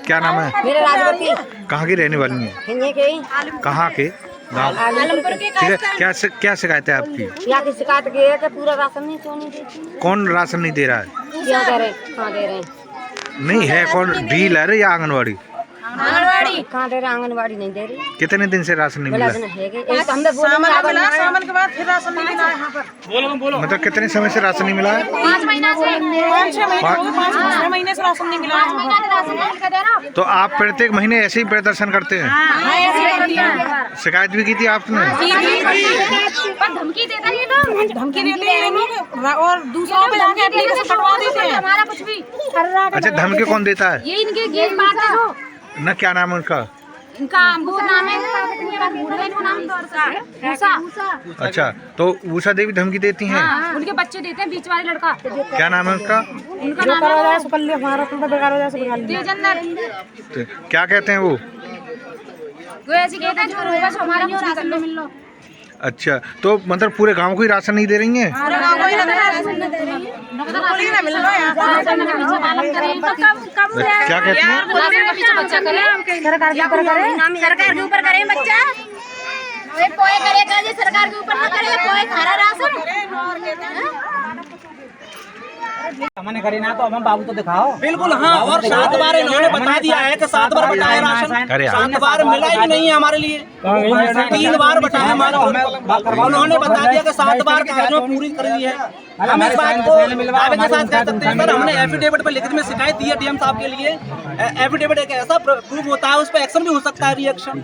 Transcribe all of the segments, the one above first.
क्या नाम है? मेरा राजवती। कहाँ की रहने वाली है? हिंगे के ही। कहाँ के गाँव? आलमपुर के। ठीक है, क्या शिकायत है आपकी? यहाँ की शिकायत ये है कि पूरा राशन नहीं सोनी देती। कौन राशन नहीं दे रहा है? क्या दे रहे हैं? कहाँ दे रहे हैं? नहीं है कौन, डीलर या आंगनवाड़ी? आंगनवाड़ी कहाँ दे रहे? आंगनवाड़ी नहीं दे रही। कितने दिन से राशन नहीं मिला? सामान के बाद फिर राशन नहीं मिला यहाँ पर। बोलो मतलब कितने समय से राशन नहीं मिला है? 5 महीना से 5-6 महीने से राशन नहीं मिला। तो आप प्रत्येक महीने ऐसे ही प्रदर्शन करते हैं? शिकायत भी की थी आपने? धमकी देते हैं ये लोग और दूसरों पे जाके एप्लीकेशन कटवा देते हैं। हमारा कुछ भी। अच्छा, धमकी कौन देता है? ये इनके गेट पाते जो ना क्या नाम है उनका? इनका वो नाम है उषा। अच्छा, तो उषा देवी धमकी देती हैं? हाँ, उनके बच्चे देते हैं, बीच वाले लड़का। क्या नाम है उसका? उनका नाम है तेजेंद्र। क्या कहते हैं वो? ऐसे कहते हैं जो बस हमारा कुछ राशन नहीं मिल लो। अच्छा, तो मतलब पूरे गांव को ही राशन नहीं दे रही हैं? क्या कहते हैं? सरकार के ऊपर करे बच्चा, पोए करेगा जी, सरकार के ऊपर न करे, पोए खारा राशन। हमने करी ना तो हम बाबू तो दिखाओ। बिल्कुल हाँ, और 7 बार इन्होंने बता दिया है कि 7 बार बटाया राशन, 7 बार मिला ही नहीं है हमारे लिए। 3 बार बटाया हमारे, उन्होंने बता दिया कि 7 बार कागजों पूरी कर दी है। हम इस बात को दावे के साथ कह सकते हैं सर, हमने एफिडेविट पर लिखित में शिकायत दी है डीएम साहब के लिए। एफिडेविट एक ऐसा प्रूफ होता है, उस पर एक्शन भी हो सकता है, रिएक्शन।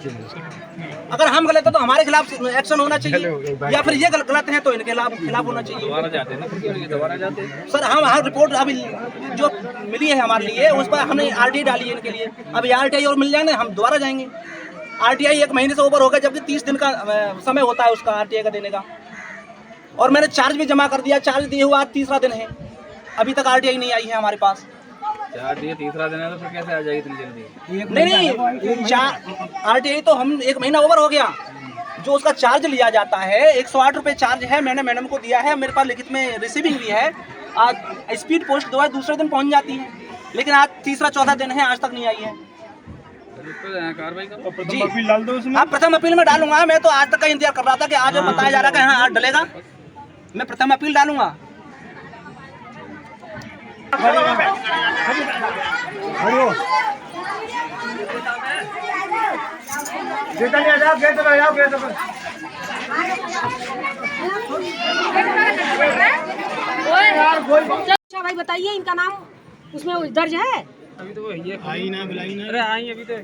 अगर हम गलत है तो हमारे खिलाफ एक्शन होना चाहिए, या फिर ये गलत है तो इनके खिलाफ होना चाहिए। दोबारा जाते सर, हम हर रिपोर्ट अभी जो मिली है हमारे लिए उस पर हमने आरटीआई डाली है इनके लिए। अब आरटीआई और मिल जाए ना, हम दोबारा जाएंगे। आरटीआई 1 महीने से ऊपर हो गया, जबकि 30 दिन का समय होता है उसका आरटीआई का देने का। और मैंने चार्ज भी जमा कर दिया, चार्ज दिए हुआ आज 3रा दिन है, अभी तक आरटीआई नहीं आई है हमारे पास। चार दिए 3रा दिन है तो फिर कैसे आ जाएगी इतनी जल्दी? नहीं, आरटीआई तो हम 1 महीना ओवर हो गया। जो उसका चार्ज लिया जाता है 108 रुपये चार्ज है, मैंने मैडम को दिया है, मेरे पास लिखित में रिसीविंग भी है। आज स्पीड पोस्ट दवा दूसरे दिन पहुंच जाती है, लेकिन आज 3रा-4था दिन है, आज तक नहीं आई है। जी डाल दो उसमें। आप प्रथम अपील में डालूंगा। मैं तो आज तक का इंतजार कर रहा था कि आज बताया जा रहा है कि हाँ आज डलेगा, मैं प्रथम अपील डालूंगा। अच्छा भाई बताइए, इनका नाम उसमें दर्ज है? अभी तो ये आई ना बुलाई ना। अरे आई अभी तो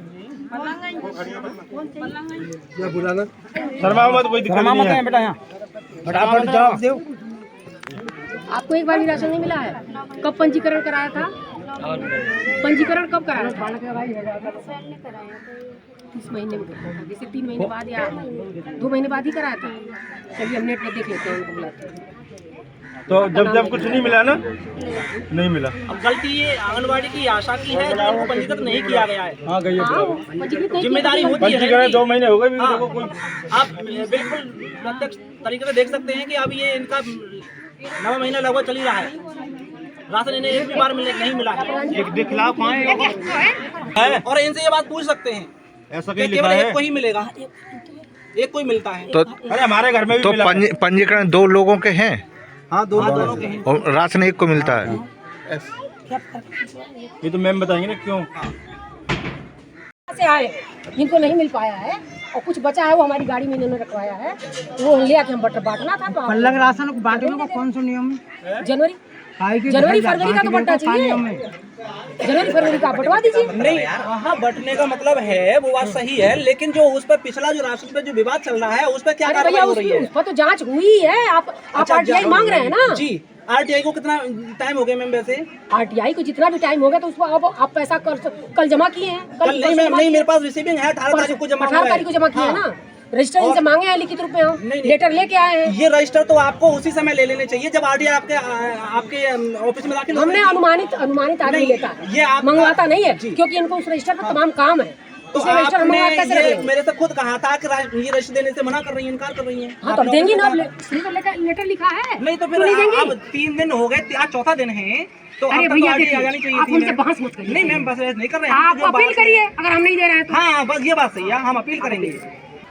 क्या बुलाना? शर्मा मत, कोई दिक्कत नहीं है बेटा। यहाँ फटाफट जवाब दो। आपको एक बार भी राशन नहीं मिला है? कब पंजीकरण कराया था? पंजीकरण कब कराया था? 30 महीने में कराया था, जैसे 3 महीने बाद या 2 महीने बाद ही कराया था। चलिए हम नेट में देख लेते हैं, उनको बुलाते हैं। तो जब कुछ नहीं मिला ना, नहीं मिला। अब गलती ये आंगनबाड़ी की आशा की है, जो इनको पंजीकृत नहीं किया गया है। हाँ गई है, जिम्मेदारी होती है। पंजीकरण 2 महीने हो गए। आप बिल्कुल प्रत्यक्ष तरीके से देख सकते हैं कि अब ये इनका 9वां महीना लगभग चल ही रहा है, राशन इन्हें एक भी बार नहीं मिला है। खिलाफ है और इनसे ये बात पूछ सकते हैं, ऐसा केवल एक को ही मिलेगा, एक को ही मिलता है। तो अरे हमारे घर में भी तो पंजीकरण 2 लोगों के हैं? हाँ, दोनों के हैं। और राशन 1 को मिलता है? ये तो मैम बताएंगे ना क्यों से आए, जिनको नहीं मिल पाया है और कुछ बचा है वो हमारी गाड़ी में इन्होंने रखवाया है, वो ले आके हम बांटना था। तो पल्लग राशन बांटने का कौन सा नियम है? जनवरी फरवरी का तो बंटना चाहिए। जनवरी फरवरी का बंटवा दीजिए। नहीं, हाँ बंटने का मतलब है, वो बात सही है, लेकिन जो उस पर पिछला जो राशन पे जो विवाद चल रहा है उस पर क्या कार्रवाई हो रही है? उस पर तो जांच हुई है। आप आरटीआई मांग रहे हैं ना? जी, आरटीआई को कितना टाइम हो गया मैम? वैसे आरटीआई को जितना भी टाइम हो गया तो उसको अब आप पैसा कल जमा किए हैं? कल नहीं मैम, नहीं मेरे पास रिसीविंग है, 18 तारीख को जमा हुआ है। 18 तारीख को जमा किया है ना? रजिस्टर इनसे मांगे हैं लिखित रूप में, हम लेटर लेके आए हैं। ये रजिस्टर तो आपको उसी समय ले लेने चाहिए जब आरटीआई आपके ऑफिस में दाखिल हो। हमने अनुमानित आदमी लेता है, ये आप मंगवाता नहीं है, क्योंकि इनको उस रजिस्टर पर तमाम काम है। तो आपने ये मेरे से खुद कहा था कि ये रसीद देने से मना कर रही है, इनकार कर रही है। हाँ तो देंगी ना, लेटर लिखा है। नहीं तो फिर अब 3 दिन हो गए, आज चौथा दिन है, तो अरे अब भैया तो आगे देखिए, आ जानी चाहिए आप थी। उनसे बहस मत करिए। नहीं मैम, बस नहीं कर रहे हैं। आप अपील करिए अगर हम नहीं दे रहे हैं तो। हाँ बस ये बात सही है, हम अपील करेंगे।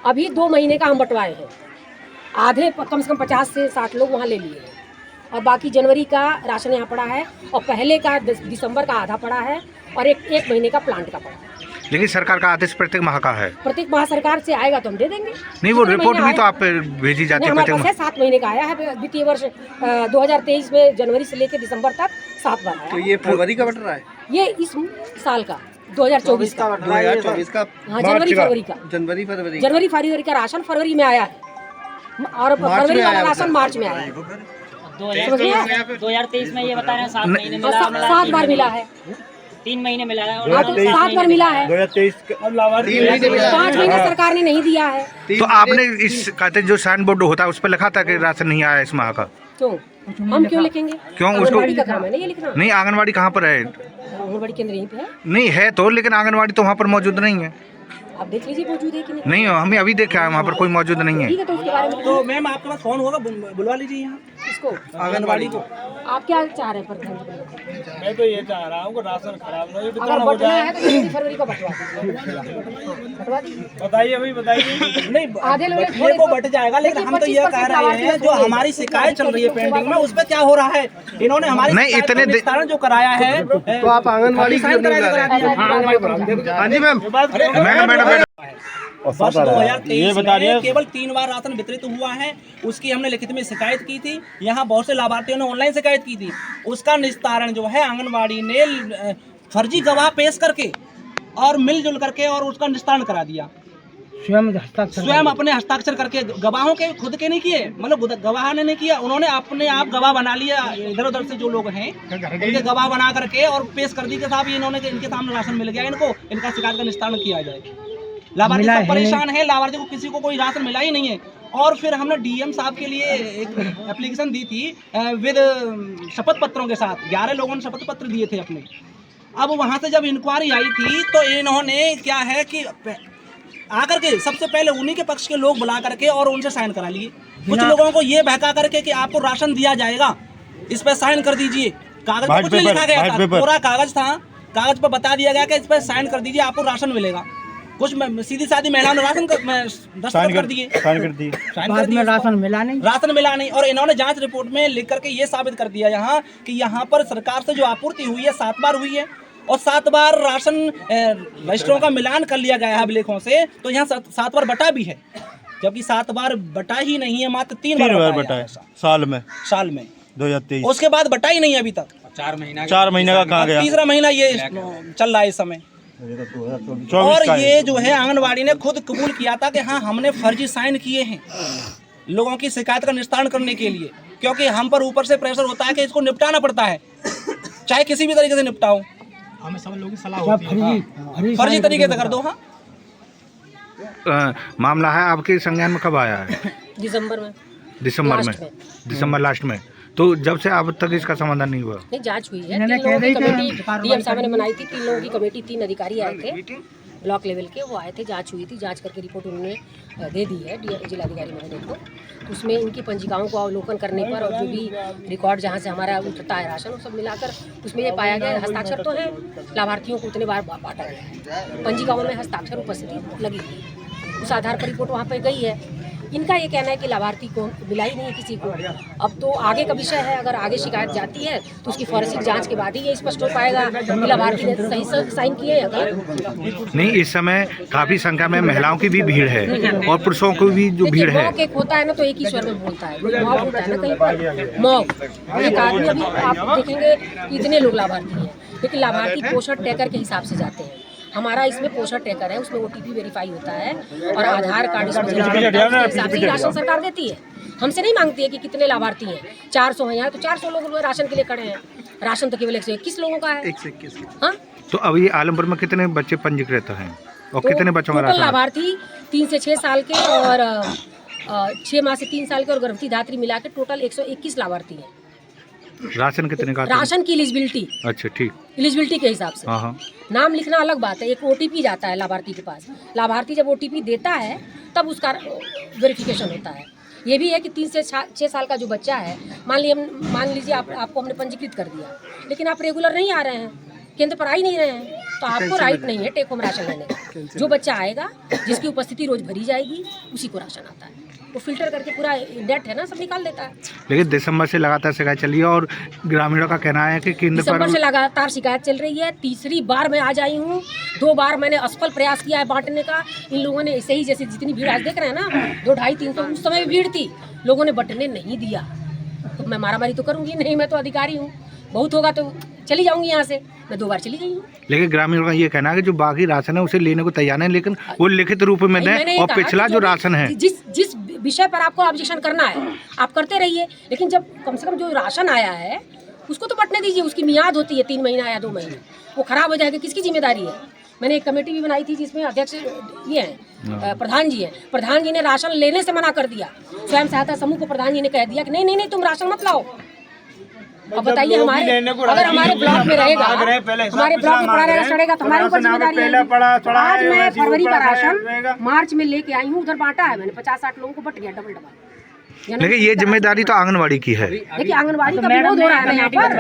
अभी 2 महीने का हम बंटवाए हैं, आधे कम से कम 50 से 60 लोग वहाँ ले लिए हैं, और बाकी जनवरी का राशन यहाँ पड़ा है, और पहले का दिसंबर का आधा पड़ा है, और एक महीने का प्लांट का पड़ा है। लेकिन सरकार का आदेश प्रत्येक माह का है। प्रत्येक माह सरकार से आएगा तो हम दे देंगे। नहीं, वो रिपोर्ट भी तो आप पे भेजी जाती है हमारे प्रत्येक पास है, 7 महीने का आया है। वित्तीय वर्ष 2023 में जनवरी से लेकर दिसंबर तक 7 बार आया। तो ये फरवरी का बट रहा है, ये इस साल का 2024 का, 2024 का, हाँ जनवरी फरवरी का, जनवरी फरवरी जनवरी फरवरी का राशन फरवरी में आया है, और फरवरी वाला राशन मार्च में आया है। 2023 में ये बता रहे हैं 7 महीने मिला, 7 बार मिला है, 3 महीने मिला है, हाँ तो 7 बार मिला है। 2023 5 महीने सरकार ने नहीं दिया है। तो आपने इस कहते जो साइन बोर्ड होता है उस पर लिखा था कि राशन नहीं आया इस माह का? क्यों हम क्यों लिखेंगे? क्यों? उसको आंगनबाड़ी का काम है ना ये लिखना। नहीं, आंगनबाड़ी कहाँ पर है? आंगनबाड़ी केंद्र यहीं पे है। नहीं है तो, लेकिन आंगनबाड़ी तो वहाँ पर मौजूद नहीं है। आप देख लीजिए मौजूद है कि नहीं। नहीं, हमें अभी देखा है वहाँ पर कोई मौजूद नहीं है। ठीक है, तो उसके बारे में तो मैम आपके पास फोन होगा, बुलवा लीजिए यहाँ इसको, आंगनबाड़ी को। आप क्या चाह रहे हैं प्रधानमंत्री? मैं तो ये चाह रहा हूँ कि राशन खराब ना हो, अगर बंटना है तो जनवरी फरवरी को बंटवा दीजिए। बताइए अभी बताइए। नहीं आधे लोग बटने को बट जाएगा, लेकिन हम तो ये कह रहे हैं जो हमारी शिकायत चल रही है पेंडिंग में, उस पर क्या हो रहा है? इन्होंने हमारी नहीं, शिकायत इतने का निस्तारण जो कराया है, तो आप आंगनबाड़ी साइन करा दिया। हाँ जी मैम, मैडम वर्ष 2023 में केवल 3 बार राशन वितरित हुआ है, उसकी हमने लिखित में शिकायत की थी। यहाँ बहुत से लाभार्थियों ने ऑनलाइन शिकायत की थी, उसका निस्तारण जो है आंगनबाड़ी ने फर्जी गवाह पेश करके और मिलजुल करके और उसका निस्तारण करा दिया। स्वयं अपने हस्ताक्षर करके, गवाहों के खुद के नहीं किए, मतलब गवाह ने नहीं किया, उन्होंने अपने आप गवाह बना लिया। इधर उधर से जो लोग हैं उनके गवाह बना करके और पेश कर दी कि साहब इन्होंने, इनके सामने राशन मिल गया, इनको इनका शिकायत का निस्तारण किया जाए। लाभार्थी सब परेशान है, लाभार्थी को किसी को कोई राशन मिला ही नहीं है। और फिर हमने डीएम साहब के लिए एक एप्लीकेशन दी थी विद शपथ पत्रों के साथ, 11 लोगों ने शपथ पत्र दिए थे अपने। अब वहाँ से जब इंक्वायरी आई थी तो इन्होंने क्या है कि आकर के सबसे पहले उन्हीं के पक्ष के लोग बुला करके और उनसे साइन करा लिए। कुछ लोगों को ये बहका करके कि आपको राशन दिया जाएगा, इस पर साइन कर दीजिए। कागज पर कुछ नहीं लिखा गया था, पूरा कागज था, कागज पर बता दिया गया कि इस पर साइन कर दीजिए, आपको राशन मिलेगा। कुछ सीधी सादी महिलाओं ने राशन दस्तखत कर दिए, राशन मिला नहीं, राशन मिला नहीं। और इन्होंने जांच रिपोर्ट में लिख करके ये साबित कर दिया यहाँ कि यहाँ पर सरकार से जो आपूर्ति हुई है 7 बार हुई है, और 7 बार राशन रजिस्टरों का मिलान कर लिया गया है अभिलेखों से, तो यहाँ 7 बार बटा भी है, जबकि 7 बार बटा ही नहीं है, मात्र 3 बार बटा है साल में 2023। उसके बाद बटा ही नहीं है अभी तक। 4 महीने का कहाँ गया? तीसरा महीना ये चल रहा है इस समय। और ये जो है आंगनबाड़ी ने खुद कबूल किया था कि हाँ हमने फर्जी साइन किए हैं लोगों की शिकायत का निस्तारण करने के लिए, क्योंकि हम पर ऊपर से प्रेशर होता है कि इसको निपटाना पड़ता है, चाहे किसी भी तरीके से निपटाओ। हमें सब लोगों की सलाह होती है फर्जी तरीके से कर दो। हाँ, मामला है आपके संज्ञान में कब आया है? दिसंबर लास्ट में। तो जब से अब तक इसका समाधान नहीं हुआ? नहीं, जांच हुई है। 3 लोगों की कमेटी डीएम साहब ने बनाई थी, 3 लोगों की कमेटी, 3 अधिकारी आए थे ब्लॉक लेवल के, वो आए थे, जांच हुई थी, जांच करके रिपोर्ट उन्होंने दे दी है जिलाधिकारी महोदय को। उसमें इनकी पंजिकाओं को अवलोकन करने पर और जो भी रिकॉर्ड जहाँ से हमारा उठता है राशन, वो सब मिलाकर उसमें ये पाया गया, हस्ताक्षर तो है, लाभार्थियों को उतने बार बांटा गया है, पंजिकाओं में हस्ताक्षर उपस्थिति लगी थी, उस आधार पर रिपोर्ट वहाँ पर गई है। इनका ये कहना है कि लाभार्थी को मिला ही नहीं है किसी को। अब तो आगे का विषय है, अगर आगे शिकायत जाती है तो उसकी फॉरेंसिक जांच के बाद ही ये स्पष्ट हो पाएगा कि लाभार्थी ने सही साइन किए या गलत। नहीं, इस समय काफी संख्या में महिलाओं की भी भीड़ है और पुरुषों की भी जो भीड़ है। मॉक एक होता है ना, तो एक ही स्वर में बोलता है, मॉक होता है ना कहीं पर, मॉक एक आदमी। अभी आप देखेंगे इतने लोग लाभार्थी हैं, लेकिन लाभार्थी पोषण टैकर के हिसाब से जाते हैं। हमारा इसमें पोषण ट्रैकर है, उसमें OTP वेरीफाई होता है और आधार कार्ड इसमें हिसाब से राशन सरकार देती है, हमसे नहीं मांगती है कि कितने लाभार्थी हैं। 400 हैं यहाँ, तो 400 लोग राशन के लिए खड़े हैं। राशन तो केवल 121 लोगों का है। हाँ, तो अब ये आलमपुर में कितने बच्चे पंजीकृत हैं और तो कितने बच्चों का राशन? लाभार्थी 3 से 6 साल के और 6 माह से 3 साल के और गर्भवती धात्री मिला के टोटल 121 लाभार्थी हैं। राशन कितने का आता है? राशन की एलिजिबिलिटी, अच्छा ठीक। एलिजिबिलिटी के हिसाब से हाँ हाँ। नाम लिखना अलग बात है। एक ओटीपी जाता है लाभार्थी के पास, लाभार्थी जब ओटीपी देता है तब उसका वेरिफिकेशन होता है। ये भी है कि 3 से 6 साल का जो बच्चा है, मान लीजिए आपको हमने पंजीकृत कर दिया, लेकिन आप रेगुलर नहीं आ रहे हैं, केंद्र पर आ ही नहीं रहे हैं, तो आपको राइट नहीं है टेक होम राशन लेने का। जो बच्चा आएगा, जिसकी उपस्थिति रोज भरी जाएगी, उसी को राशन आता है। वो फिल्टर करके पूरा डेट है ना, सब निकाल देता है। लेकिन दिसंबर से लगातार शिकायत चली है और ग्रामीणों का कहना है कि केंद्र दिसंबर से पर लगातार शिकायत चल रही है। तीसरी बार मैं आज आई हूँ, 2 बार मैंने असफल प्रयास किया है बांटने का। इन लोगों ने ऐसे ही, जैसे जितनी भीड़ आज देख रहे हैं ना, 200, 250, 300 उस समय भीड़ थी, लोगों ने बंटने नहीं दिया। तो मैं मारामारी तो करूँगी नहीं, मैं तो अधिकारी हूँ, बहुत होगा तो चली जाऊंगी यहाँ से। मैं 2 बार चली गई हूँ। लेकिन ग्रामीणों का ये कहना है कि जो बाकी राशन है उसे लेने को तैयार है, लेकिन वो लिखित रूप में मैंने दें। ये और कहा पिछला कि जो राशन है, जिस विषय पर आपको ऑब्जेक्शन करना है आप करते रहिए, लेकिन जब कम से कम जो राशन आया है उसको तो बंटने दीजिए। उसकी मियाद होती है 3 महीना या 2 महीने, वो खराब हो जाएगा, किसकी जिम्मेदारी है? मैंने एक कमेटी भी बनाई थी जिसमें अध्यक्ष ये हैं, प्रधान जी हैं। प्रधान जी ने राशन लेने से मना कर दिया। स्वयं सहायता समूह को प्रधान जी ने कह दिया कि नहीं तुम राशन मत लाओ। अब बताइए, अगर हमारे ब्लॉक में रहेगा, हमारे ब्लॉक में पड़ा रहेगा, सड़ेगा तो हमारे ऊपर जिम्मेदारी है। आज मैं फरवरी का राशन मार्च में लेके आई हूँ, उधर बांटा है मैंने, 50-60 लोगों को बट गया डबल। लेकिन ये जिम्मेदारी तो आंगनबाड़ी की है। देखिए आंगनबाड़ी का विरोध हो रहा है ना यहाँ पर,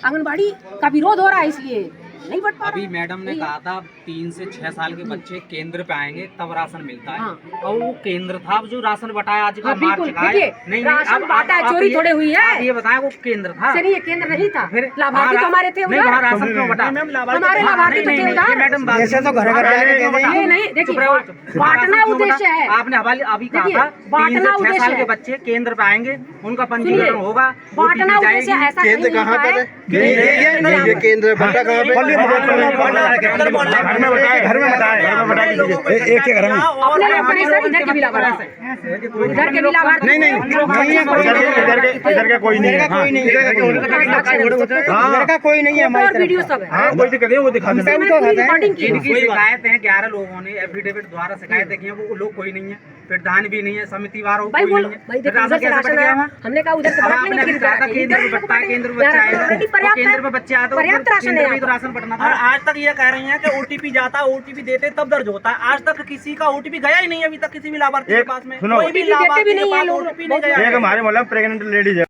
आंगनबाड़ी का विरोध हो रहा है, इसलिए नहीं बट पा रहा। अभी मैडम ने कहा था 3 से 6 साल के बच्चे केंद्र पे आएंगे तब राशन मिलता है। हाँ। और वो केंद्र था जो राशन बटाया आज का हाँ, मार्च बिल्कुल। का है। देखिए, राशन बांटा है, चोरी थोड़े हुई है। आप ये बताएं वो केंद्र था, नहीं, ये केंद्र नहीं था। फिर लाभार्थी तो हमारे थे नहीं, उधर। वहाँ राशन क्यों बटा? हमारे लाभार्थी तो थे उधर। मैडम ऐसे तो घर घर ये नहीं, देखिए बांटना उद्देश्य है। आपने अभी कहा देखिए, था 3 बांटना से 6 उद्देश्य साल के है। बच्चे केंद्र पे आएंगे, उनका सुनिए, पंजीकरण होगा, बांटना उद्देश्य ऐसा केंद्र कहाँ पर है? ये केंद्र बटा कहाँ पे? घर में बताए एक के घर में अपने अपने सर इधर के भी लाभार्थी, इधर के भी लाभार्थी नहीं इधर का कोई नहीं है। इधर का कोई नहीं है हमारी और वीडियो सब है। हाँ कोई दिक्कत है, वो दिखा देंगे। रिकॉर्डिंग की इनकी शिकायत है, 11 लोगों ने एफिडेविट द्वारा शिकायतें की हैं, वो लोग कोई नहीं है, प्रधान भी नहीं है, समिति वार भाई कोई बोलो, नहीं है। भाई फिर देखो उधर से राशन आया, हमने कहा उधर से अब बांट आपने लेंगे, अभी कहा था केंद्र में बटता है, केंद्र में बच्चा आएगा, केंद्र में बच्चे आते पर्याप्त राशन है। तो राशन बटना था। और आज तक ये कह रही हैं कि ओटीपी जाता है, ओटीपी देते तब दर्ज होता है। आज तक किसी का ओटीपी गया ही नहीं अभी तक किसी भी लाभार्थी के पास में, सुनो, कोई भी OTP देते लाभार्थी भी के नहीं है पास लोग। ओटीपी नहीं गया। एक हमारे मतलब प्रेग्नेंट लेडीज